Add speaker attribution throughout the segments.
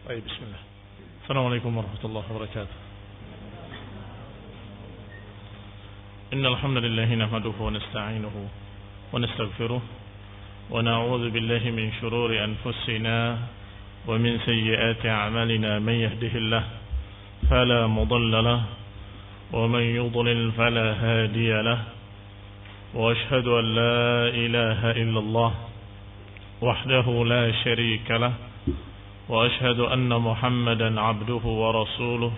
Speaker 1: طيب بسم الله. السلام عليكم ورحمة الله وبركاته. إن الحمد لله نحمده ونستعينه ونستغفره ونعوذ بالله من شرور أنفسنا ومن سيئات أعمالنا. من يهده الله فلا مضل له ومن يضلل فلا هادي له وأشهد أن لا إله إلا الله وحده لا شريك له وأشهد أن محمدا عبده ورسوله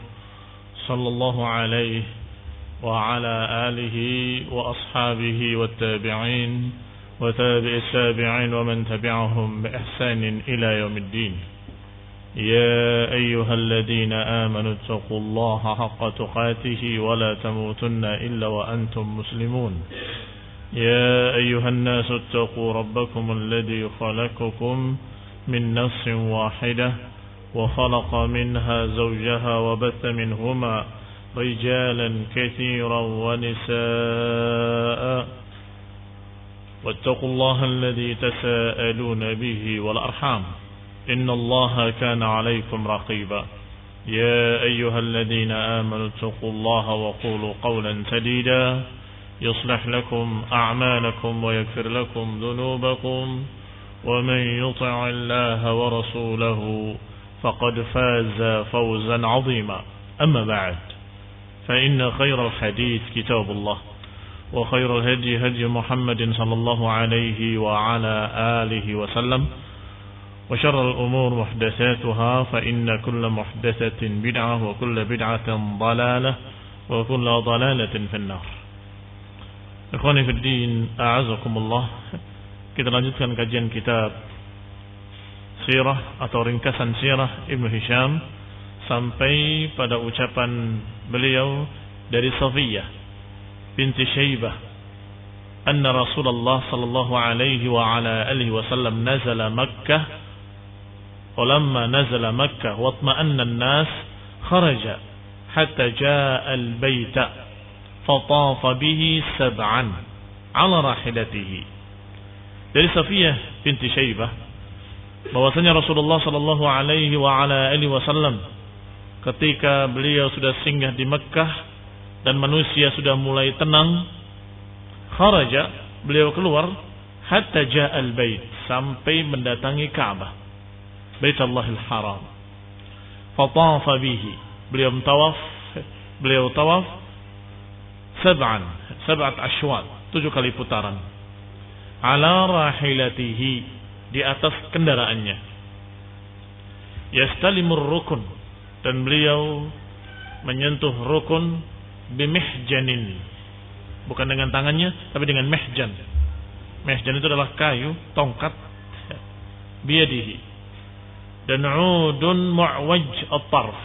Speaker 1: صلى الله عليه وعلى آله وأصحابه والتابعين وتابع التابعين ومن تبعهم بإحسان إلى يوم الدين. يا أيها الذين آمنوا اتقوا الله حق تقاته ولا تموتن إلا وأنتم مسلمون. يا أيها الناس اتقوا ربكم الذي خلقكم من نفس واحدة وخلق منها زوجها وبث منهما رجالا كثيرا ونساء واتقوا الله الذي تساءلون به والأرحام إن الله كان عليكم رقيبا. يا أيها الذين آمنوا اتقوا الله وقولوا قولا سديدا يصلح لكم أعمالكم ويغفر لكم ذنوبكم ومن يطع الله ورسوله فقد فاز فوزا عظيما. أما بعد فإن خير الحديث كتاب الله وخير الهدي هدي محمد صلى الله عليه وعلى آله وسلم وشر الأمور محدثاتها فإن كل محدثة بدعة وكل بدعة ضلالة وكل ضلالة في النار. Ikhwani fi din, a'azakumullah. Kita lanjutkan kajian kitab Sirah atau ringkasan Sirah Ibnu Hisham sampai pada ucapan beliau dari Safiyah binti Syaibah anna Rasulullah sallallahu alaihi wa ala alihi wasallam nazala Makkah walamma nazala Makkah watma'anna an-nas kharaja hatta jaa al-baita fatafa bihi sab'an ala rahilatihi. Dari Safiyah binti Syaibah bahwasanya Rasulullah sallallahu alaihi wa ala alihi wasallam ketika beliau sudah singgah di Mekkah dan manusia sudah mulai tenang, kharaja, beliau keluar hatta ja'al bait, sampai mendatangi Ka'bah, Baitullahil Haram. Fatafa bihi, beliau tawaf sab'at ashwat, 7 kali putaran. Ala rahilatihi, di atas kendaraannya. Yastalimur rukun, dan beliau menyentuh rukun bimihjanin, bukan dengan tangannya tapi dengan mihjan. Mihjan itu adalah kayu, tongkat, biyadihi, dan udun mu'waj at-tarf.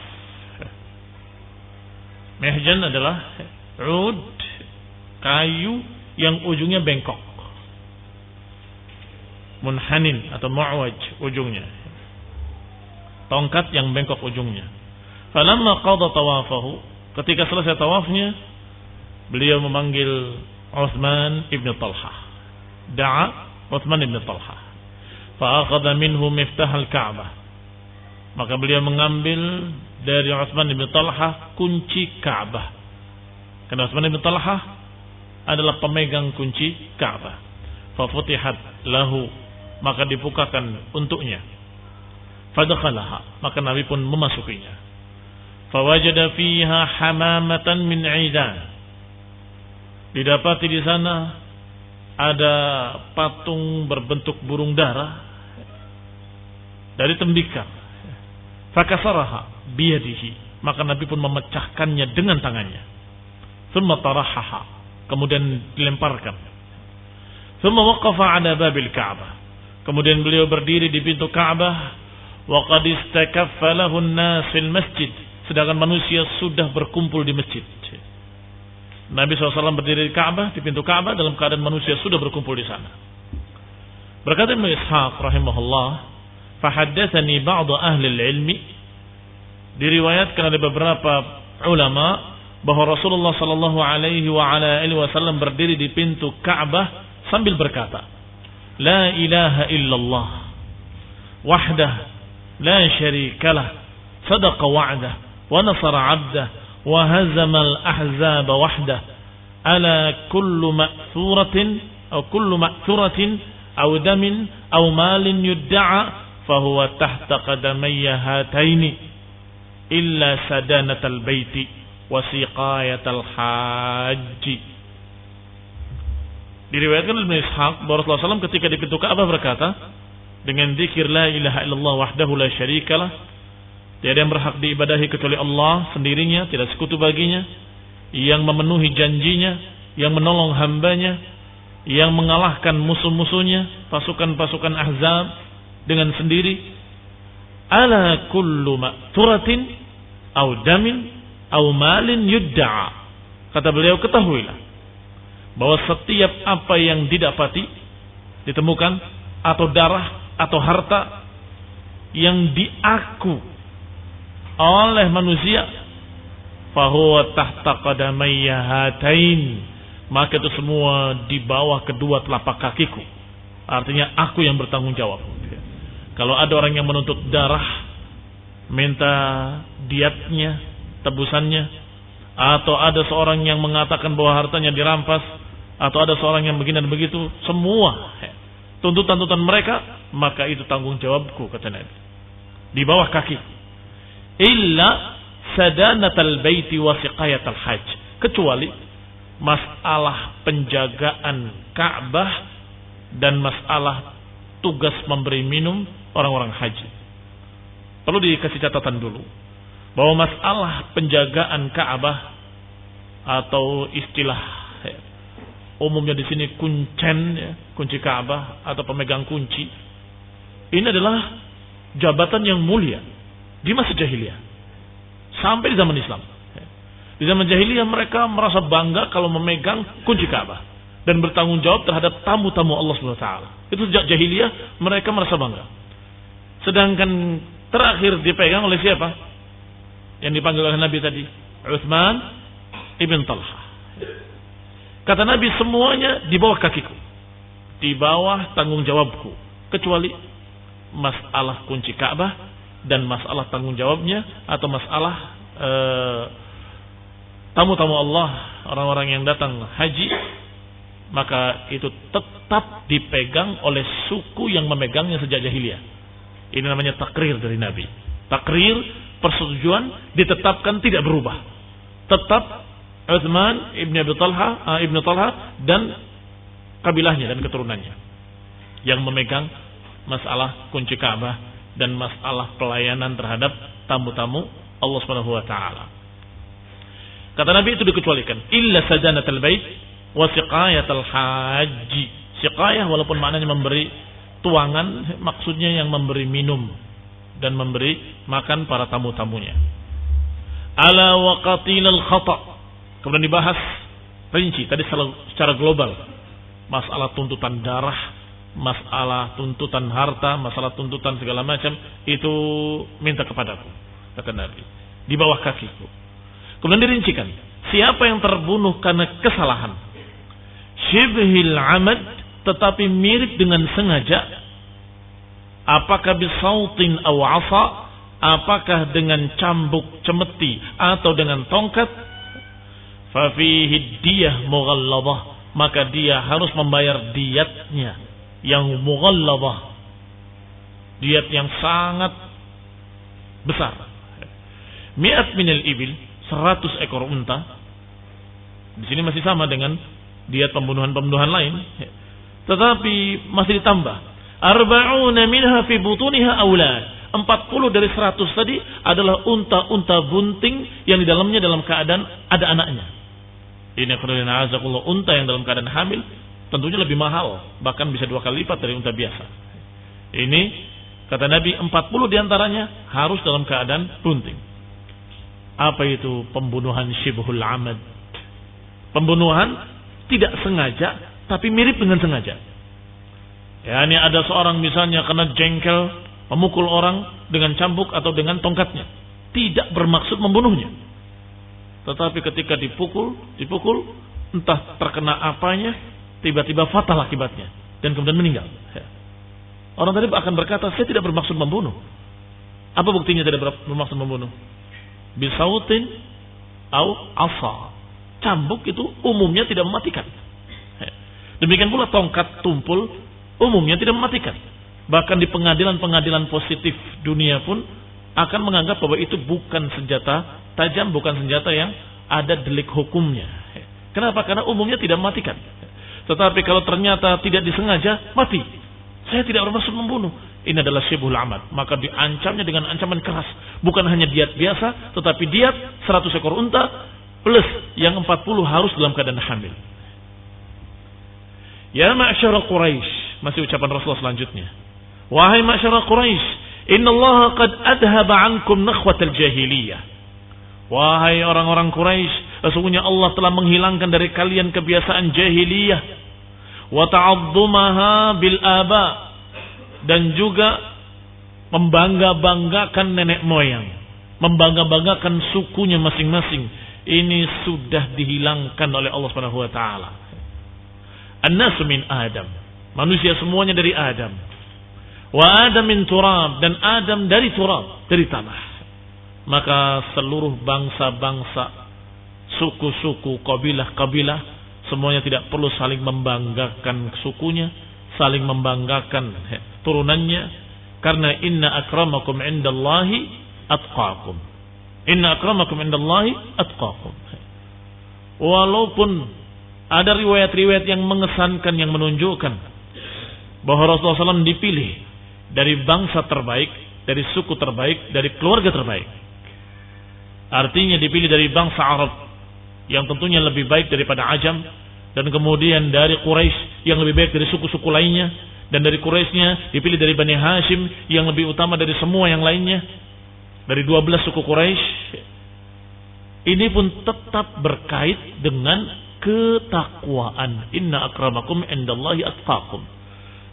Speaker 1: Mihjan adalah ud, kayu yang ujungnya bengkok, munhanin atau mu'waj ujungnya, tongkat yang bengkok ujungnya. Falamma qada tawafahu, ketika selesai tawafnya, beliau memanggil Utsman ibn Talhah. Da'a Utsman ibn Talhah. Fa akhadha minhu miftah al-Ka'bah. Maka beliau mengambil dari Utsman ibn Talhah kunci Ka'bah. Karena Utsman ibn Talhah adalah pemegang kunci Ka'bah. Fa futihat lahu, maka dibukakan untuknya. Fadakhalaha, maka Nabi pun memasukinya. Fawajada fiha hamamatan min 'idan. Didapati di sana ada patung berbentuk burung dara dari tembikar. Fakasaraha biyadihi, maka Nabi pun memecahkannya dengan tangannya. Thumma tarahaha, kemudian dilemparkan. Thumma waqafa 'ala babil Ka'bah, kemudian beliau berdiri di pintu Ka'bah. Wa qad istakaffa lahu an-nas fil masjid, sedangkan manusia sudah berkumpul di masjid. Nabi SAW berdiri di Ka'bah, di pintu Ka'bah, dalam keadaan manusia sudah berkumpul di sana. Berkata Ibnu Ishaq rahimahullah, fahaddatsani ba'du ahli al-ilmi, diriwayatkan oleh beberapa ulama bahwa Rasulullah sallallahu alaihi wa ala alihi wasallam berdiri di pintu Ka'bah sambil berkata, la ilaha illallah wahdah la syarikalah, sadaqa wa'dah, wa nasara 'abdah, wa hazama al-ahzaba wahdah. Ala kullu ma'thuratin aw damin aw malin yudda'a fahuwa tahta qadamayya hataini illa sadanatal baiti wa siqayatal haji. Diriwayatkan oleh Ibnu Ishaq bahwa Rasulullah SAW ketika di pintu Ka'bah berkata dengan zikir la ilaha illallah wahdahu la syarikalah, tiada yang berhak diibadahi kecuali Allah sendirinya, tidak sekutu baginya, yang memenuhi janjinya, yang menolong hambanya, yang mengalahkan musuh-musuhnya, pasukan-pasukan Ahzab dengan sendiri. Ala kullu ma'turatin aw damin aw malin yudda'a. Kata beliau, ketahuilah bahwa setiap apa yang didapati, ditemukan, atau darah atau harta yang diaku oleh manusia, fahuwa tahta qadamayya hatain, maka itu semua di bawah kedua telapak kakiku. Artinya aku yang bertanggung jawab. Kalau ada orang yang menuntut darah, minta diatnya, tebusannya, atau ada seorang yang mengatakan bahwa hartanya dirampas, atau ada seorang yang begini dan begitu, semua tuntutan-tuntutan mereka, maka itu tanggung jawabku, kata Nabi, di bawah kaki. Illa sadanatal baiti wa siqayatal hajj, kecuali masalah penjagaan Ka'bah dan masalah tugas memberi minum orang-orang haji. Perlu dikasih catatan dulu bahwa masalah penjagaan Ka'bah atau istilah umumnya di sini kuncen, ya, kunci Ka'bah atau pemegang kunci, ini adalah jabatan yang mulia di masa jahiliyah sampai di zaman Islam. Di zaman jahiliyah mereka merasa bangga kalau memegang kunci Ka'bah dan bertanggung jawab terhadap tamu-tamu Allah Subhanahu wa taala. Itu sejak jahiliyah mereka merasa bangga. Sedangkan terakhir dipegang oleh siapa? Yang dipanggil oleh Nabi tadi, Utsman ibn Talha. Kata Nabi, semuanya di bawah kakiku, di bawah tanggung jawabku, kecuali masalah kunci Ka'bah dan masalah tanggung jawabnya atau masalah tamu-tamu Allah, orang-orang yang datang haji, maka itu tetap dipegang oleh suku yang memegangnya sejak jahiliyah. Ini namanya takrir dari Nabi. Takrir, persetujuan ditetapkan tidak berubah. Tetap Utsman ibn Talha dan kabilahnya dan keturunannya yang memegang masalah kunci Ka'bah dan masalah pelayanan terhadap tamu-tamu Allah Subhanahu wa taala. Kata Nabi itu dikecualikan illa sadanatal bait wa siqayatal haji. Siqayah walaupun maknanya memberi tuangan, maksudnya yang memberi minum dan memberi makan para tamu-tamunya. Ala wa qatilal khata'. Kemudian dibahas rinci tadi secara global, masalah tuntutan darah, masalah tuntutan harta, masalah tuntutan segala macam, itu minta kepadaku, kata Nabi, di bawah kakiku. Kemudian dirincikan, siapa yang terbunuh karena kesalahan, syibhil amad, tetapi mirip dengan sengaja, apakah bisautin aw asa, apakah dengan cambuk cemeti atau dengan tongkat, fafihi diyah mughalladhah, maka dia harus membayar diatnya yang mughalladhah, diat yang sangat besar. Mi'at minal ibil, 100 ekor unta. Di sini masih sama dengan diat pembunuhan-pembunuhan lain, tetapi masih ditambah. Arba'una minha fi butuniha aulad. 40 dari 100 tadi adalah unta-unta bunting yang di dalamnya dalam keadaan ada anaknya. Ini unta yang dalam keadaan hamil tentunya lebih mahal, bahkan bisa 2 kali lipat dari unta biasa. Ini kata Nabi 40 diantaranya harus dalam keadaan bunting. Apa itu pembunuhan syibhul amad? Pembunuhan tidak sengaja tapi mirip dengan sengaja. Ya, ini ada seorang misalnya kena jengkel, memukul orang dengan cambuk atau dengan tongkatnya, tidak bermaksud membunuhnya. Tetapi ketika dipukul, entah terkena apanya, tiba-tiba fatal akibatnya dan kemudian meninggal. Orang tadi akan berkata, saya tidak bermaksud membunuh. Apa buktinya tidak bermaksud membunuh? Bisautin au asa. Cambuk itu umumnya tidak mematikan. Demikian pula tongkat tumpul umumnya tidak mematikan. Bahkan di pengadilan-pengadilan positif dunia pun akan menganggap bahwa itu bukan senjata tajam, bukan senjata yang ada delik hukumnya. Kenapa? Karena umumnya tidak mematikan. Tetapi kalau ternyata tidak disengaja, mati. Saya tidak bermaksud membunuh. Ini adalah syibhul amad. Maka diancamnya dengan ancaman keras. Bukan hanya diat biasa, tetapi diat 100 ekor unta plus yang 40 harus dalam keadaan hamil. Ya ma'syara Quraisy, masih ucapan Rasulullah selanjutnya. Wahai ma'syara Quraisy, innallaha qad adhaba ankum nakhwatal jahiliyah. Wahai orang-orang Quraisy, sesungguhnya Allah telah menghilangkan dari kalian kebiasaan jahiliyah, wa ta'adzumaha bil aba, dan juga membangga-banggakan nenek moyang, membangga-banggakan sukunya masing-masing. Ini sudah dihilangkan oleh Allah Subhanahu wa taala. An-nasu min Adam, manusia semuanya dari Adam. Wa Adam min turab, dan Adam dari turab, dari tanah. Maka seluruh bangsa-bangsa, suku-suku, kabilah-kabilah, semuanya tidak perlu saling membanggakan sukunya, saling membanggakan turunannya, karena inna akramakum indallahi atqakum. Inna akramakum indallahi atqakum. Walaupun ada riwayat-riwayat yang mengesankan, yang menunjukkan bahwa Rasulullah SAW dipilih dari bangsa terbaik, dari suku terbaik, dari keluarga terbaik. Artinya dipilih dari bangsa Arab yang tentunya lebih baik daripada Ajam, dan kemudian dari Quraisy yang lebih baik dari suku-suku lainnya, dan dari Quraisynya dipilih dari Bani Hashim yang lebih utama dari semua yang lainnya, dari 12 suku Quraisy. Ini pun tetap berkait dengan ketakwaan. Inna akramakum indallahi atqakum.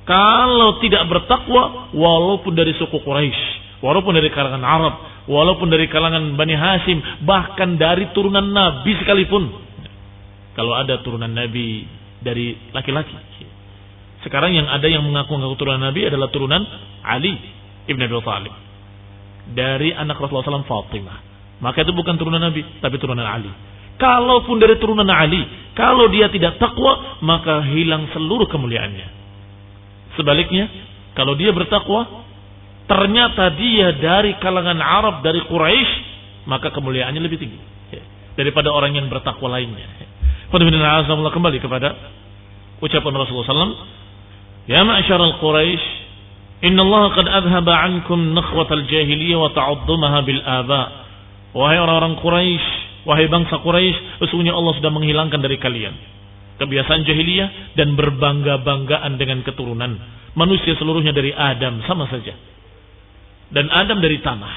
Speaker 1: Kalau tidak bertakwa, walaupun dari suku Quraisy, walaupun dari kalangan Arab, walaupun dari kalangan Bani Hashim, bahkan dari turunan Nabi sekalipun. Kalau ada turunan Nabi dari laki-laki. Sekarang yang ada yang mengaku turunan Nabi adalah turunan Ali ibn Abi Thalib, dari anak Rasulullah SAW Fatimah. Maka itu bukan turunan Nabi, tapi turunan Ali. Kalaupun dari turunan Ali, kalau dia tidak takwa, maka hilang seluruh kemuliaannya. Sebaliknya, kalau dia bertakwa, ternyata dia dari kalangan Arab, dari Quraisy, maka kemuliaannya lebih tinggi daripada orang yang bertakwa lainnya. Kembali kepada ucapan Rasulullah SAW, ya ma'syaral Quraisy, innallaha qad adhaba ankum nakhwatal jahiliyah wa ta'adzumaha bil aba. Wahai orang-orang Quraisy, wahai bangsa Quraisy, sesungguhnya Allah sudah menghilangkan dari kalian kebiasaan jahiliyah dan berbangga-banggaan dengan keturunan. Manusia seluruhnya dari Adam, sama saja. Dan Adam dari tanah.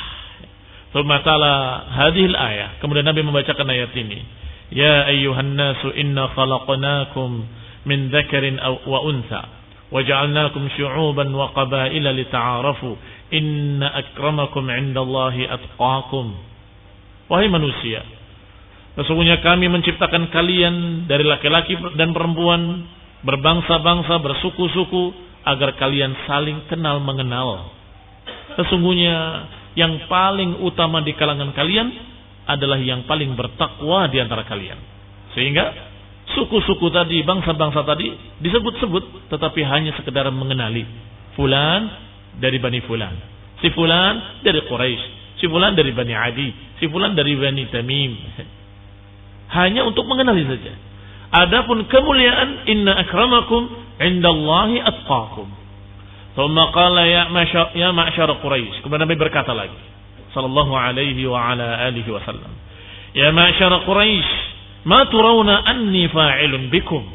Speaker 1: Tsumma tala hadhil ayah. Kemudian Nabi membacakan ayat ini. Ya ayyuhan nasu inna khalaqnakum min dzakarin wa untha wa ja'alnakum syu'uban wa qabaila lita'arafu inna akramakum 'indallahi atqakum. Wahai manusia, sesungguhnya kami menciptakan kalian dari laki-laki dan perempuan, berbangsa-bangsa, bersuku-suku, agar kalian saling kenal mengenal. Sesungguhnya yang paling utama di kalangan kalian adalah yang paling bertakwa di antara kalian. Sehingga suku-suku tadi, bangsa-bangsa tadi disebut-sebut, tetapi hanya sekedar mengenali. Fulan dari Bani Fulan, si Fulan dari Quraisy, si Fulan dari Bani Adi, si Fulan dari Bani Tamim. Hanya untuk mengenali saja. Adapun kemuliaan, inna akramakum indallahi atqakum. Tsumma qala ya ma'syar Quraisy. Kemudian Nabi berkata lagi, sallallahu alaihi wa ala alihi wasallam, ya ma'syar Quraisy, ma turawna anni fa'ilun bikum.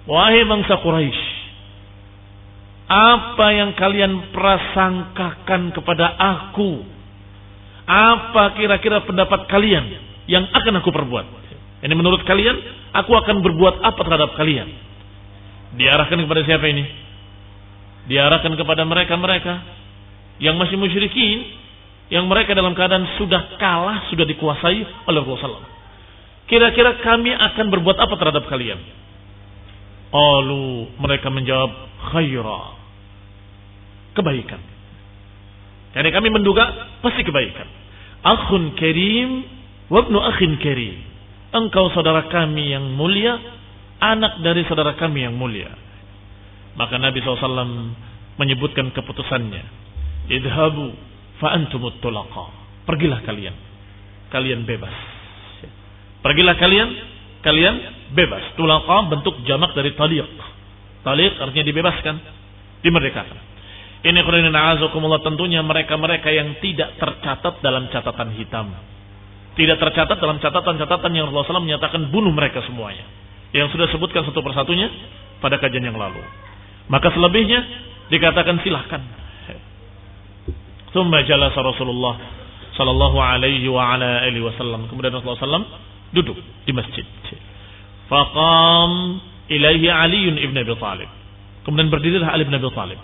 Speaker 1: Wahai bangsa Quraisy, apa yang kalian prasangkakan kepada aku? Apa kira-kira pendapat kalian yang akan aku perbuat? Ini menurut kalian, aku akan berbuat apa terhadap kalian? Diarahkan kepada siapa ini? Diarahkan kepada mereka-mereka yang masih musyrikin, yang mereka dalam keadaan sudah kalah, sudah dikuasai oleh Rasulullah. Kira-kira kami akan berbuat apa terhadap kalian? Mereka menjawab khaira, kebaikan. Jadi kami menduga pasti kebaikan. Akhun karim wa ibnu akhin karim. Engkau saudara kami yang mulia, anak dari saudara kami yang mulia. Maka Nabi SAW menyebutkan keputusannya. Idhabu fa antumut tulaqa. Pergilah kalian. Kalian bebas. Pergilah kalian bebas. Tulaqa bentuk jamak dari taliq. Taliq artinya dibebaskan, dimerdekakan. Ini qulina azakumullah, tentunya mereka-mereka yang tidak tercatat dalam catatan hitam. Tidak tercatat dalam catatan-catatan yang Rasulullah SAW menyatakan bunuh mereka semuanya. Yang sudah sebutkan satu persatunya pada kajian yang lalu. Maka selebihnya dikatakan silahkan. Tsumma jalasa Rasulullah sallallahu alaihi wa ala alihi wasallam. Kemudian Rasulullah SAW duduk di masjid. Faqam ilaihi Ali ibn Abi Thalib. Kemudian berdirilah Ali bin Abi Thalib.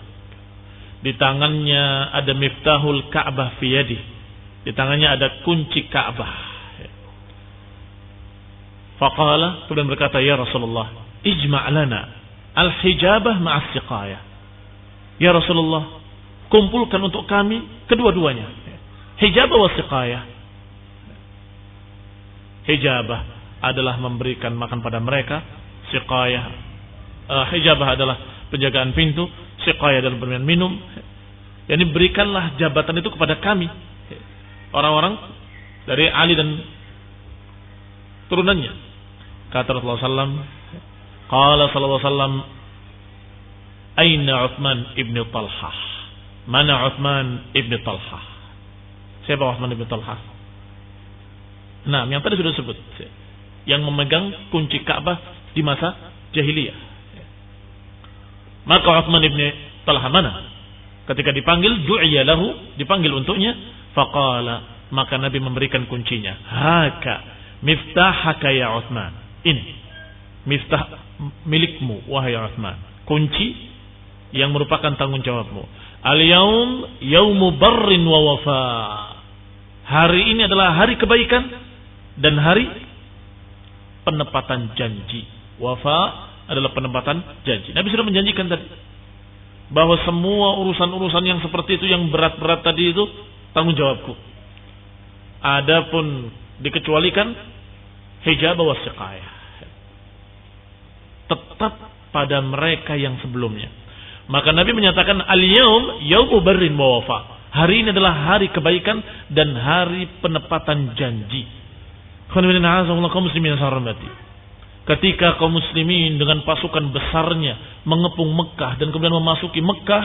Speaker 1: Di tangannya ada miftahul Ka'bah fi yadihi. Di tangannya ada kunci Ka'bah. Faqala, kemudian berkata, ya Rasulullah, ijma' lana al-hijabah ma'as siqayah. Ya Rasulullah, kumpulkan untuk kami kedua-duanya. Hijabah wa siqayah. Hijabah adalah memberikan makan pada mereka. Siqayah, hijabah adalah penjagaan pintu. Siqayah adalah berminum minum. Yani berikanlah jabatan itu kepada kami, orang-orang dari Ali dan turunannya. Kata Rasulullah SAW, qala sallallahu alaihi wasallam, aina Uthman ibn Talhah? Mana Uthman ibn Talhah? Siapa Uthman ibn Talhah? Nah, yang tadi sudah disebut, yang memegang kunci Ka'bah di masa jahiliyah. Maka Uthman ibn Talhah mana? Ketika dipanggil, du'iya lahu, dipanggil untuknya, faqala, maka Nabi memberikan kuncinya. Haka miftahaka ya Uthman. Ini miftah milikmu wahai Uthman. Kunci yang merupakan tanggung jawabmu. Al-yaum yaumu barrin wa wafa. Hari ini adalah hari kebaikan dan hari penepatan janji. Wafa adalah penepatan janji. Nabi sudah menjanjikan tadi bahwa semua urusan-urusan yang seperti itu, yang berat-berat tadi itu tanggung jawabku. Adapun dikecualikan hijab wa siqayah, tetap pada mereka yang sebelumnya. Maka Nabi menyatakan al-yaum yaumu barrin wa wafa. Hari ini adalah hari kebaikan dan hari penepatan janji. Ketika kaum muslimin dengan pasukan besarnya mengepung Mekah dan kemudian memasuki Mekah,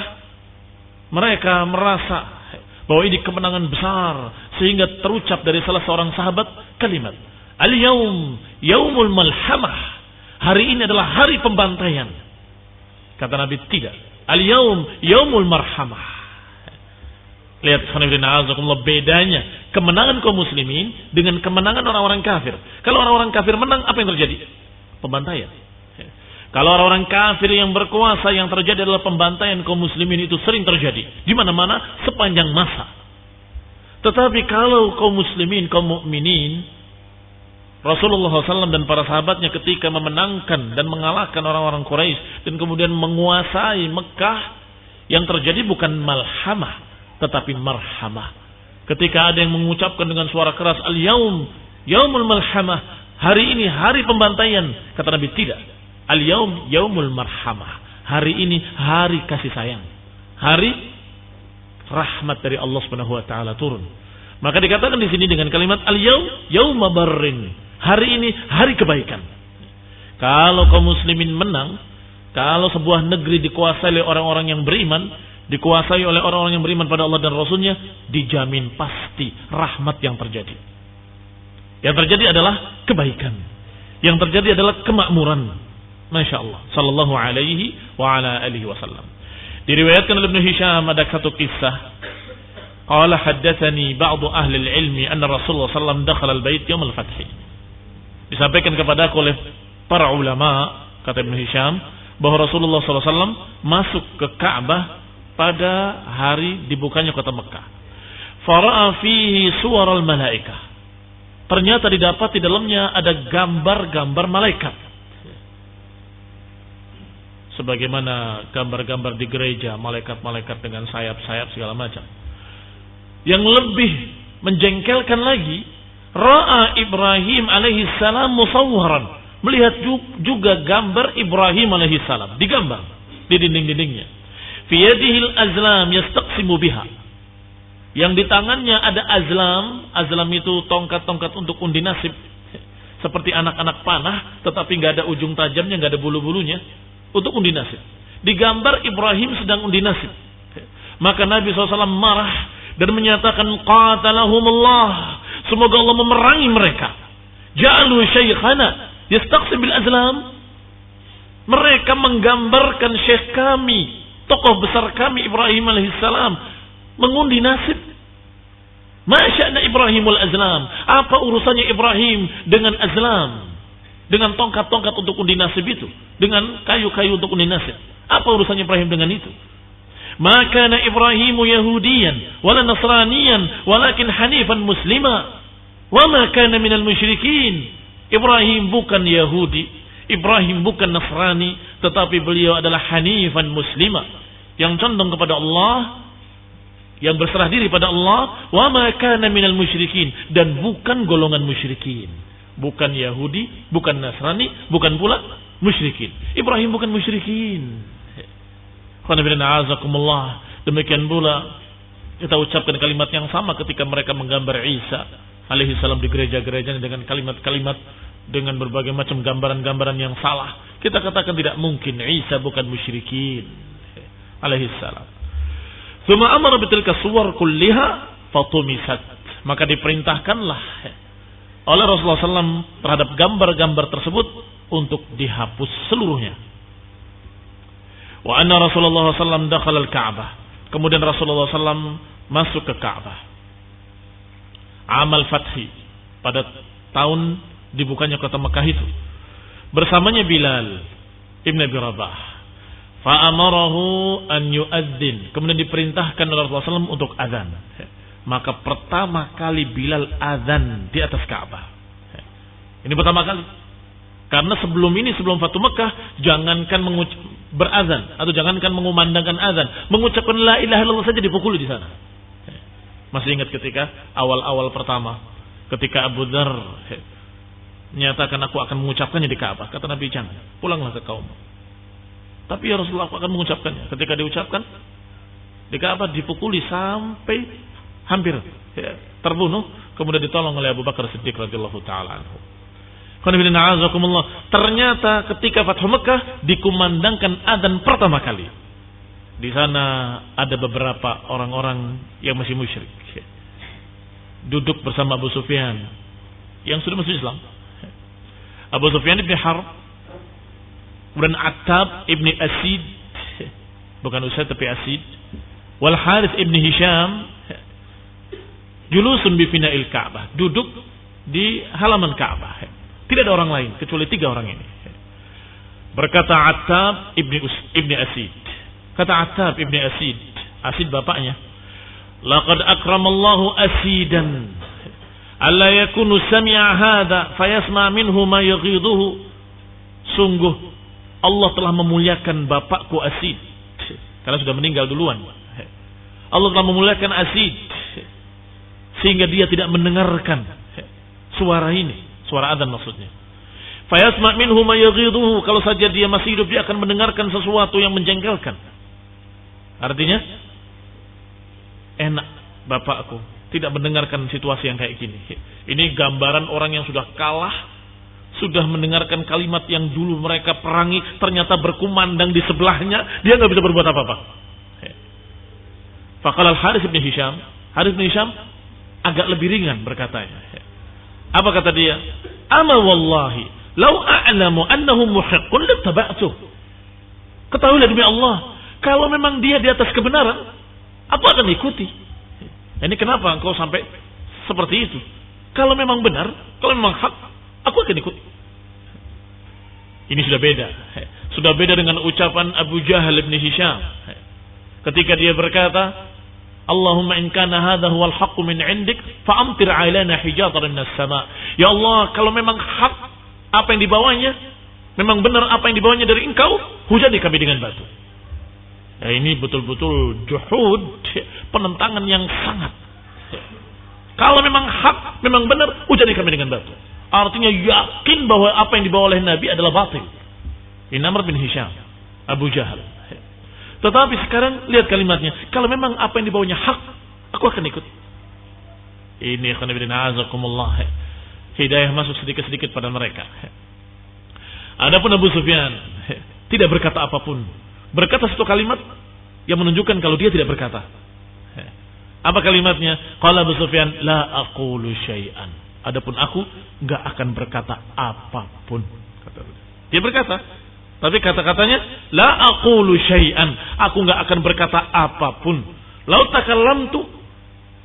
Speaker 1: mereka merasa bahwa ini kemenangan besar, sehingga terucap dari salah seorang sahabat kalimat, al-yaum yaumul malhamah. Hari ini adalah hari pembantaian. Kata Nabi, tidak. Al-yaum yaumul marhamah. Lihat bedanya kemenangan kaum muslimin dengan kemenangan orang-orang kafir. Kalau orang-orang kafir menang, apa yang terjadi? Pembantaian. Kalau orang-orang kafir yang berkuasa, yang terjadi adalah pembantaian kaum muslimin. Itu sering terjadi di mana-mana sepanjang masa. Tetapi kalau kaum muslimin, kaum mukminin, Rasulullah SAW dan para sahabatnya ketika memenangkan dan mengalahkan orang-orang Quraisy dan kemudian menguasai Mekah, yang terjadi bukan malhamah tetapi marhamah. Ketika ada yang mengucapkan dengan suara keras, al-yaum yaumul malhamah, hari ini hari pembantaian, kata Nabi, tidak. Al-yaum yaumul marhamah, hari ini hari kasih sayang, hari rahmat dari Allah Subhanahu wa taala turun. Maka dikatakan di sini dengan kalimat al-yaum yauma barrin, hari ini hari kebaikan. Kalau kaum muslimin menang, kalau sebuah negeri dikuasai oleh orang-orang yang beriman, dikuasai oleh orang-orang yang beriman pada Allah dan Rasulnya, dijamin pasti rahmat yang terjadi. Yang terjadi adalah kebaikan. Yang terjadi adalah kemakmuran. Masya Allah. Sallallahu alaihi wa ala alihi wasallam. Diriwayatkan oleh Ibnu Hisham ada satu kisah. Qala haddatsani ba'du ahli al-ilmi anna Rasulullah sallallahu dakhala al-bait yaum al-fath. Disampaikan kepadaku oleh para ulama, kata Ibnu Hisham, bahwa Rasulullah sallallahu alaihi wasallam masuk ke Ka'bah pada hari dibukanya kota Mekah. Fara'a fihi suwaral malaikah. Ternyata didapat di dalamnya ada gambar-gambar malaikat. Sebagaimana gambar-gambar di gereja, malaikat-malaikat dengan sayap-sayap segala macam. Yang lebih menjengkelkan lagi, ra'a Ibrahim alaihi salam musawwaran, melihat juga gambar Ibrahim alaihi salam digambar di dinding-dindingnya. Fi yadihil azlam yastaqsimu biha. Yang di tangannya ada azlam. Azlam itu tongkat-tongkat untuk undi nasib. Seperti anak-anak panah, tetapi nggak ada ujung tajamnya, nggak ada bulu-bulunya, untuk undi nasib. Digambar Ibrahim sedang undi nasib. Maka Nabi SAW marah dan menyatakan, qatalahumullah, semoga Allah memerangi mereka. Ja'alu syekhana yastaqsim bil azlam. Mereka menggambarkan syekh kami, tokoh besar kami Ibrahim alaihissalam, mengundi nasib. Masya'na Ibrahimul azlam. Apa urusannya Ibrahim dengan azlam? Dengan tongkat-tongkat untuk undi nasib itu, dengan kayu-kayu untuk undi nasib. Apa urusannya Ibrahim dengan itu? Maka Ibrahimu Yahudiyan wala Nasraniyan walakin hanifan muslima wa ma kana minal musyrikin. Ibrahim bukan Yahudi, Ibrahim bukan Nasrani, tetapi beliau adalah hanifan muslima, yang condong kepada Allah, yang berserah diri pada Allah, wa ma kana minal musyrikin, dan bukan golongan musyrikin. Bukan Yahudi, bukan Nasrani, bukan pula musyrikin. Ibrahim bukan musyrikin. Demikian pula kita ucapkan kalimat yang sama ketika mereka menggambar Isa alaihi salam di gereja-gerejanya dengan kalimat-kalimat, dengan berbagai macam gambaran-gambaran yang salah. Kita katakan tidak mungkin, Isa bukan musyrikin alaihi salam. Tsumma amara bitilka suwar kulliha fatumisat. Maka diperintahkanlah oleh Rasulullah SAW terhadap gambar-gambar tersebut untuk dihapus seluruhnya. Wa anna Rasulullah SAW dakhala al-Ka'bah. Kemudian Rasulullah SAW masuk ke Ka'bah. Amal Fathi, pada tahun dibukanya kota Mekah itu. Bersamanya Bilal ibn Abi Rabah. Fa'amarahu an yu'adzin. Kemudian diperintahkan oleh Rasulullah SAW untuk azan. Maka pertama kali Bilal azan di atas Ka'bah. Ini pertama kali. Karena sebelum ini, sebelum Fatu Mekah, jangankan berazan atau jangankan mengumandangkan azan, mengucapkan la ilaha illallah saja dipukuli di sana. Masih ingat ketika awal-awal pertama, ketika Abu Dzar menyatakan aku akan mengucapkannya di Ka'bah, kata Nabi jangan, pulanglah ke kaum. Tapi ya Rasulullah, aku akan mengucapkannya. Ketika diucapkan di Ka'bah, dipukuli sampai hampir terbunuh, kemudian ditolong oleh Abu Bakar Siddiq radhiyallahu taala anhu. Ternyata ketika Fathu Mekah dikumandangkan adzan pertama kali. Di sana ada beberapa orang-orang yang masih musyrik, duduk bersama Abu Sufyan yang sudah masuk Islam. Abu Sufyan ibn Harb, kemudian Attab ibn Asid, bukan Usaid tapi Asid, wal Harith ibn Hisham, julusun bi fina'il Ka'bah, duduk di halaman Ka'bah. Tidak ada orang lain kecuali 3 orang ini. Berkata Attab ibni Asid. Kata Attab ibni Asid, Asid bapaknya, laqad akramallahu Asidan alla yakunu sami'a hadha fayasma' minhu ma yaghiduhu. Sungguh Allah telah memuliakan bapakku Asid, karena sudah meninggal duluan. Allah telah memuliakan Asid sehingga dia tidak mendengarkan suara ini, suara adzan maksudnya. Fayasma' minhu ma yaghiduhu, kalau saja dia masih hidup dia akan mendengarkan sesuatu yang menjengkelkan. Artinya enak bapakku tidak mendengarkan situasi yang kayak gini. Ini gambaran orang yang sudah kalah, sudah mendengarkan kalimat yang dulu mereka perangi, ternyata berkumandang di sebelahnya, dia nggak bisa berbuat apa-apa. Faqala al-Harith bin Hisham, Harith bin Hisham agak lebih ringan berkatanya. Apa kata dia? Ama wallahi, lau a'lamu annahu muhiqqun lattaba'tuh. Ketahuilah demi Allah, kalau memang dia di atas kebenaran, aku akan ikuti. Ini kenapa engkau sampai seperti itu? Kalau memang benar, kalau memang hak, aku akan ikut. Ini sudah beda. Sudah beda dengan ucapan Abu Jahal bin Hisham. Ketika dia berkata, Allahumma in kana hadha huwal haqqu min 'indik fa'amtir 'alaina hijatan minas sama'. Ya Allah, kalau memang hak apa yang dibawanya, memang benar apa yang dibawanya dari engkau, hujani kami dengan batu. Ya, ini betul-betul juhud, penentangan yang sangat Kalau memang hak, memang benar, hujani kami dengan batu. Artinya yakin bahwa apa yang dibawa oleh Nabi adalah batil. Ini Amr bin Hisham, Abu Jahal. Tetapi sekarang lihat kalimatnya, kalau memang apa yang dibawanya hak, aku akan ikut. Ini khonibina azakumullah. Hidayah masuk sedikit-sedikit pada mereka. Adapun Abu Sufyan tidak berkata apapun. Berkata satu kalimat yang menunjukkan kalau dia tidak berkata. Apa kalimatnya? Qala Abu Sufyan, la aqulu syai'an. Adapun aku enggak akan berkata apapun. Dia berkata, tapi kata-katanya la aqulu syai'an. Aku enggak akan berkata apapun. Lau takallamtu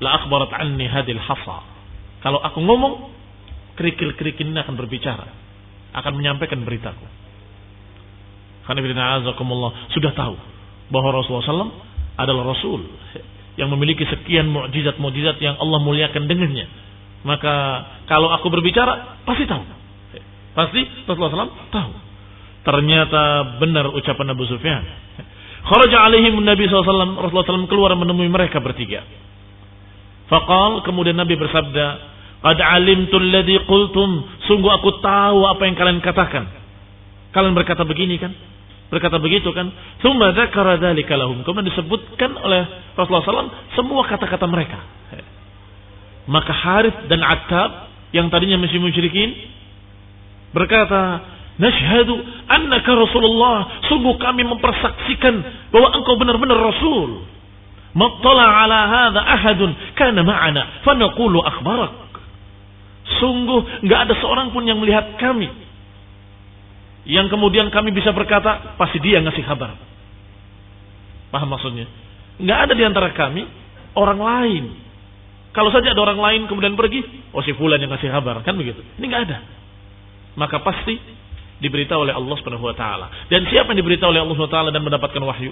Speaker 1: la akhbarat anni hadil hasa. Kalau aku ngomong, kerikil-kerikil ini akan berbicara, akan menyampaikan beritaku. Karena sudah tahu bahwa Rasulullah SAW adalah Rasul yang memiliki sekian mukjizat-mukjizat yang Allah muliakan dengannya. Maka kalau aku berbicara, pasti tahu. Pasti Rasulullah SAW tahu. Ternyata benar ucapan Abu Sufyan. Kharaja alaihim Nabi SAW, Rasulullah SAW keluar menemui mereka bertiga. Faqal, kemudian Nabi bersabda, qad alimtu alladhi qultum, sungguh aku tahu apa yang kalian katakan. Kalian berkata begini kan? Berkata begitu kan? Tsumma dzakara dzalika lahum. Kemudian disebutkan oleh Rasulullah SAW semua kata-kata mereka. Maka Harith dan Attab yang tadinya masih musyrikin berkata, nashhadu annaka Rasulullah, sungguh kami mempersaksikan bahwa engkau benar-benar Rasul. Mattala ala hadza ahadun kana ma'ana fa naqulu akhbarak. Sungguh enggak ada seorang pun yang melihat kami yang kemudian kami bisa berkata pasti dia ngasih kabar. Paham maksudnya? Enggak ada di antara kami orang lain. Kalau saja ada orang lain kemudian pergi, oh si fulan yang ngasih kabar, kan begitu. Ini enggak ada. Maka pasti diberitahu oleh Allah Subhanahu wa taala. Dan siapa yang diberitahu oleh Allah Subhanahu wa taala dan mendapatkan wahyu?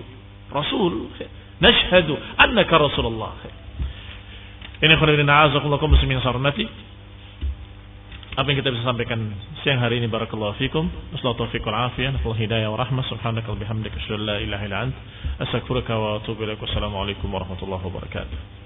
Speaker 1: Rasul. Nashhadu annaka Rasulullah. Ini khairuddin a'azakumullah kaum muslimin sarnati. Apa yang kita bisa sampaikan siang hari ini, barakallahu fikum. Wassalatu taufiq wal afiyah, wal hidayah wa rahmah. Subhanaka wa bihamdika asyhadu an la ilaha illa anta astaghfiruka wa atubu ilaik. Wassalamu alaikum warahmatullahi wabarakatuh.